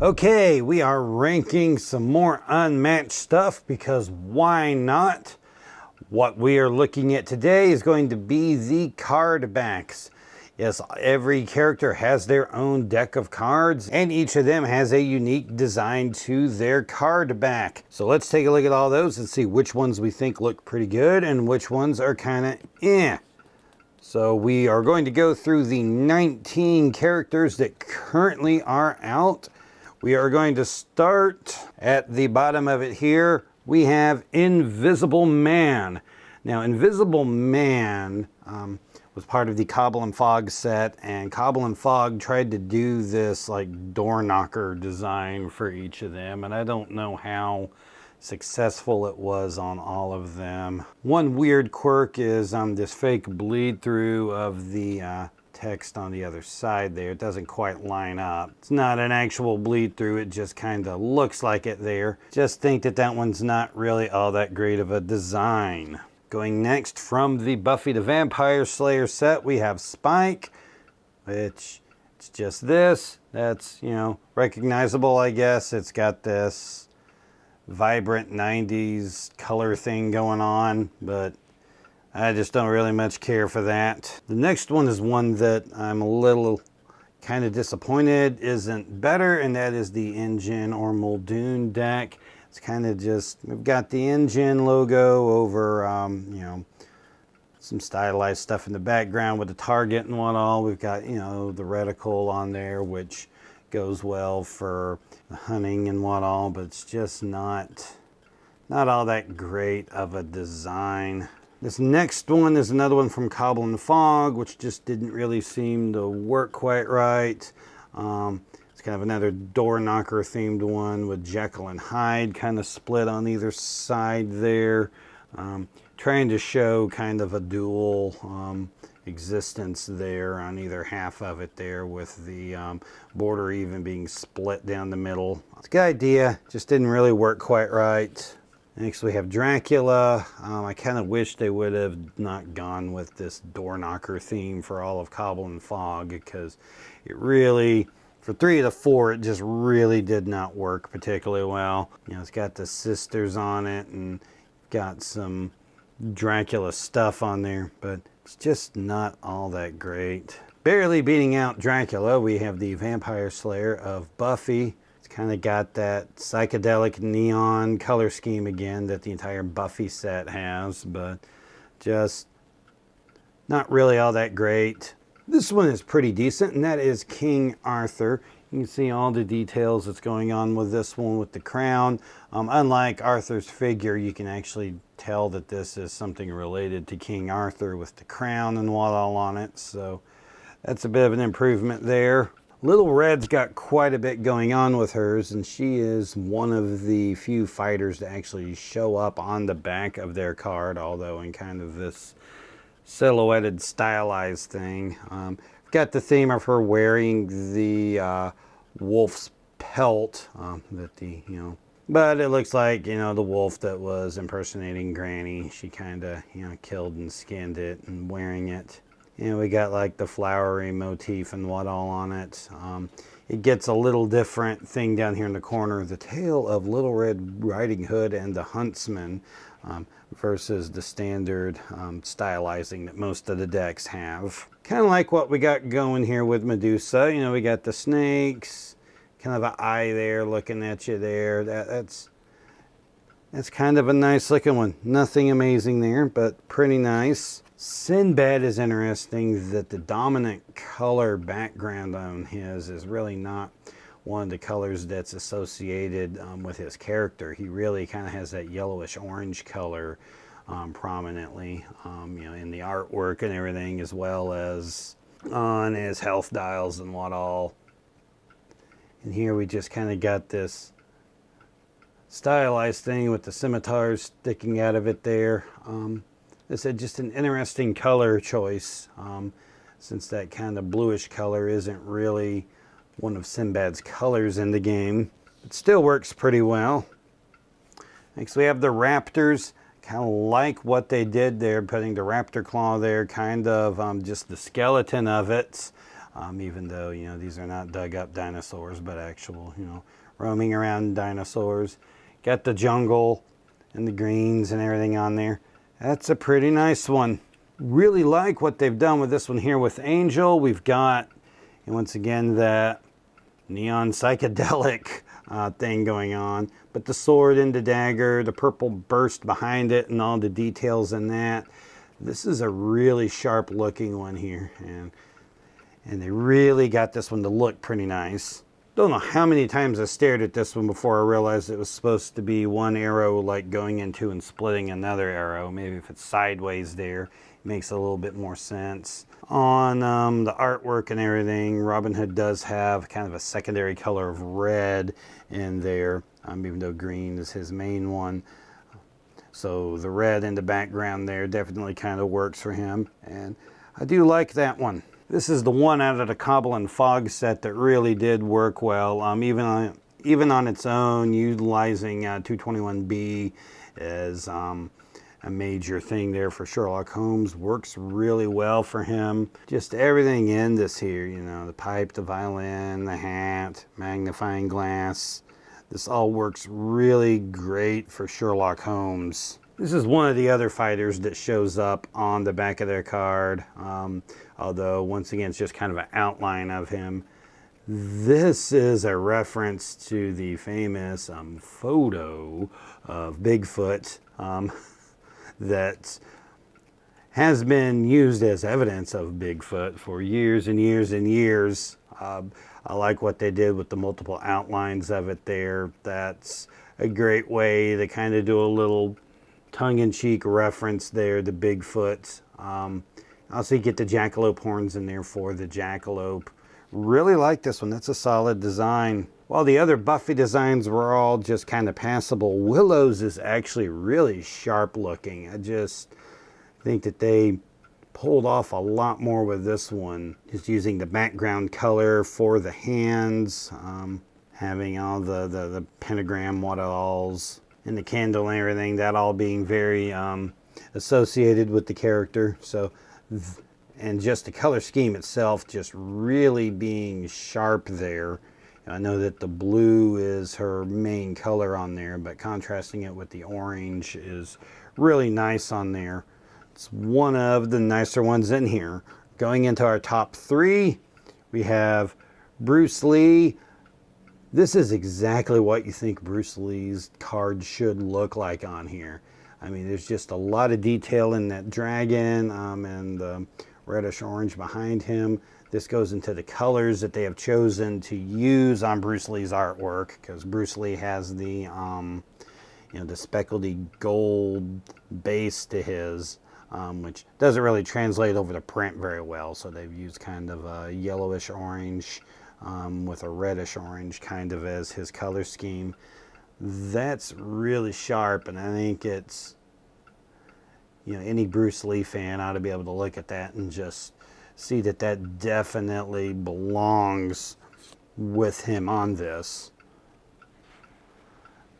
Okay, we are ranking some more Unmatched stuff because why not? What we are looking at today is going to be the card backs. Yes, every character has their own deck of cards, and each of them has a unique design to their card back. So let's take a look at all those and see which ones we think look pretty good and which ones are kind of eh. So we are going to go through the 19 characters that currently are out. We are going to start at the bottom of it here. We have Invisible Man. Now, Invisible Man was part of the Cobble and Fog set, and Cobble and Fog tried to do this like door knocker design for each of them, and I don't know how successful it was on all of them. One weird quirk is this fake bleed through of the text on the other side there. It doesn't quite line up. It's not an actual bleed through, it just kind of looks like it there. Just think that that one's not really all that great of a design. Going next from the Buffy the Vampire Slayer set, we have Spike, which it's just this. That's, you know, recognizable, I guess. It's got this vibrant 90s color thing going on, but I just don't really much care for that. The next one is one that I'm a little kind of disappointed isn't better, and that is the InGen or Muldoon deck. It's kind of just, we've got the InGen logo over, you know, some stylized stuff in the background with the target and what all. We've got, you know, the reticle on there, which goes well for the hunting and what all, but it's just not all that great of a design. This next one is another one from Cobble and Fog, which just didn't really seem to work quite right. It's kind of another door knocker themed one with Jekyll and Hyde kind of split on either side there. Trying to show kind of a dual existence there on either half of it there, with the border even being split down the middle. It's a good idea, just didn't really work quite right. Next we have Dracula. I kind of wish they would have not gone with this door knocker theme for all of Cobble and Fog, because it really, for 3 of the 4, it just really did not work particularly well. You know, it's got the sisters on it and got some Dracula stuff on there, but it's just not all that great. Barely beating out Dracula, we have the Vampire Slayer of Buffy. It's kind of got that psychedelic neon color scheme again that the entire Buffy set has, but just not really all that great. This one is pretty decent, and that is King Arthur. You can see all the details that's going on with this one with the crown. Unlike Arthur's figure, you can actually tell that this is something related to King Arthur with the crown and what all on it. So that's a bit of an improvement there. Little Red's got quite a bit going on with hers, and she is one of the few fighters to actually show up on the back of their card, although in kind of this silhouetted, stylized thing. Got the theme of her wearing the wolf's pelt, but it looks like, you know, the wolf that was impersonating Granny. She kind of, you know, killed and skinned it and wearing it. You know, we got like the flowery motif and what all on it. It gets a little different thing down here in the corner. The tale of Little Red Riding Hood and the Huntsman versus the standard stylizing that most of the decks have. Kind of like what we got going here with Medusa. You know, we got the snakes, kind of an eye there looking at you there. That's kind of a nice looking one. Nothing amazing there, but pretty nice. Sinbad is interesting that the dominant color background on his is really not one of the colors that's associated with his character. He really kind of has that yellowish orange color prominently, you know, in the artwork and everything, as well as on his health dials and what all. And here we just kind of got this stylized thing with the scimitars sticking out of it there. This is just an interesting color choice, since that kind of bluish color isn't really one of Sinbad's colors in the game. It still works pretty well. Next we have the Raptors. Kind of like what they did there, putting the raptor claw there, kind of just the skeleton of it. even though, you know, these are not dug up dinosaurs, but actual, you know, roaming around dinosaurs. Got the jungle and the greens and everything on there. That's a pretty nice one. Really like what they've done with this one here with Angel. We've got, and once again, that neon psychedelic thing going on. But the sword and the dagger, the purple burst behind it, and all the details in that. This is a really sharp looking one here. And they really got this one to look pretty nice. Don't know how many times I stared at this one before I realized it was supposed to be one arrow like going into and splitting another arrow. Maybe if it's sideways there, it makes a little bit more sense. On the artwork and everything, Robin Hood does have kind of a secondary color of red in there, even though green is his main one. So the red in the background there definitely kind of works for him. And I do like that one. This is the one out of the Cobble and Fog set that really did work well, even on its own, utilizing 221B as a major thing there for Sherlock Holmes. Works really well for him. Just everything in this here, you know, the pipe, the violin, the hat, magnifying glass. This all works really great for Sherlock Holmes. This is one of the other fighters that shows up on the back of their card, although once again it's just kind of an outline of him. This is a reference to the famous photo of Bigfoot that has been used as evidence of Bigfoot for years and years and years. I like what they did with the multiple outlines of it there. That's a great way to kind of do a little tongue-in-cheek reference there to Bigfoot. Also you get the jackalope horns in there for the jackalope. Really like this one. That's a solid design. While the other Buffy designs were all just kind of passable, Willow's is actually really sharp looking. I just think that they pulled off a lot more with this one. Just using the background color for the hands, having all the pentagram what-alls, and the candle and everything, that all being very associated with the character. So, and just the color scheme itself just really being sharp there. I know that the blue is her main color on there, but contrasting it with the orange is really nice on there. It's one of the nicer ones in here. Going into our top three, we have Bruce Lee. This is exactly what you think Bruce Lee's card should look like on here. I mean, there's just a lot of detail in that dragon and the reddish orange behind him. This goes into the colors that they have chosen to use on Bruce Lee's artwork, because Bruce Lee has the, you know, the speckledy gold base to his, which doesn't really translate over the print very well. So they've used kind of a yellowish orange with a reddish orange kind of as his color scheme. That's really sharp, and I think it's, you know, any Bruce Lee fan ought to be able to look at that and just see that that definitely belongs with him on this.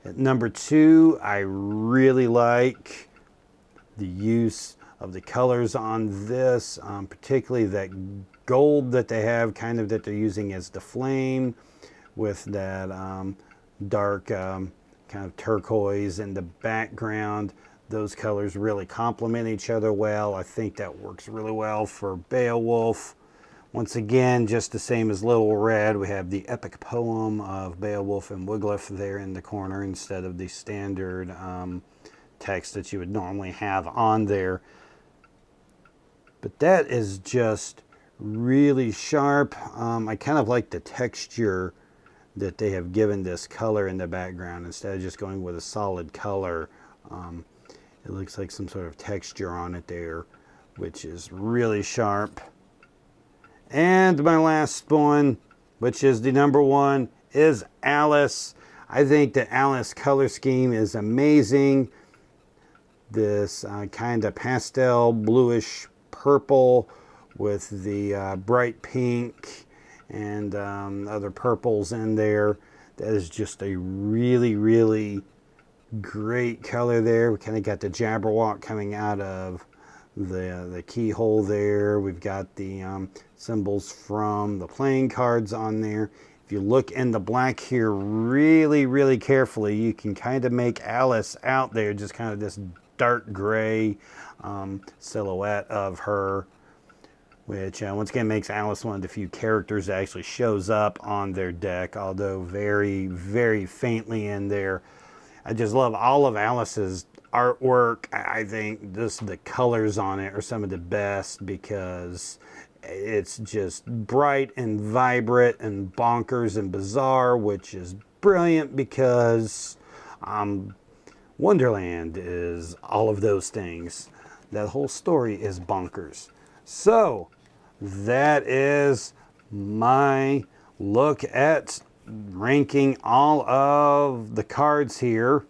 At number two, I really like the use of the colors on this, particularly that gold that they have, kind of that they're using as the flame, with that dark kind of turquoise in the background. Those colors really complement each other well. I think that works really well for Beowulf. Once again, just the same as Little Red, we have the epic poem of Beowulf and Wiglaf there in the corner instead of the standard text that you would normally have on there. But that is just really sharp. I kind of like the texture that they have given this color in the background. Instead of just going with a solid color, it looks like some sort of texture on it there, which is really sharp. And my last one, which is the number one, is Alice. I think that Alice color scheme is amazing. This kind of pastel bluish purple with the bright pink and other purples in there. That is just a really, really great color there. We kind of got the Jabberwock coming out of the keyhole there. We've got the symbols from the playing cards on there. If you look in the black here really, really carefully, you can kind of make Alice out there, just kind of this dark gray silhouette of her, which once again makes Alice one of the few characters that actually shows up on their deck, although very, very faintly in there. I just love all of Alice's artwork. I think just the colors on it are some of the best because it's just bright and vibrant and bonkers and bizarre, which is brilliant because Wonderland is all of those things. That whole story is bonkers. So that is my look at ranking all of the cards here.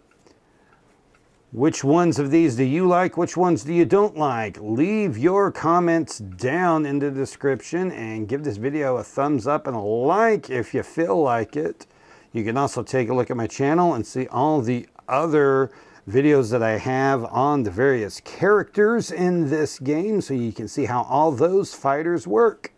Which ones of these do you like? Which ones do you don't like? Leave your comments down in the description and give this video a thumbs up and a like if you feel like it. You can also take a look at my channel and see all the other videos that I have on the various characters in this game so you can see how all those fighters work.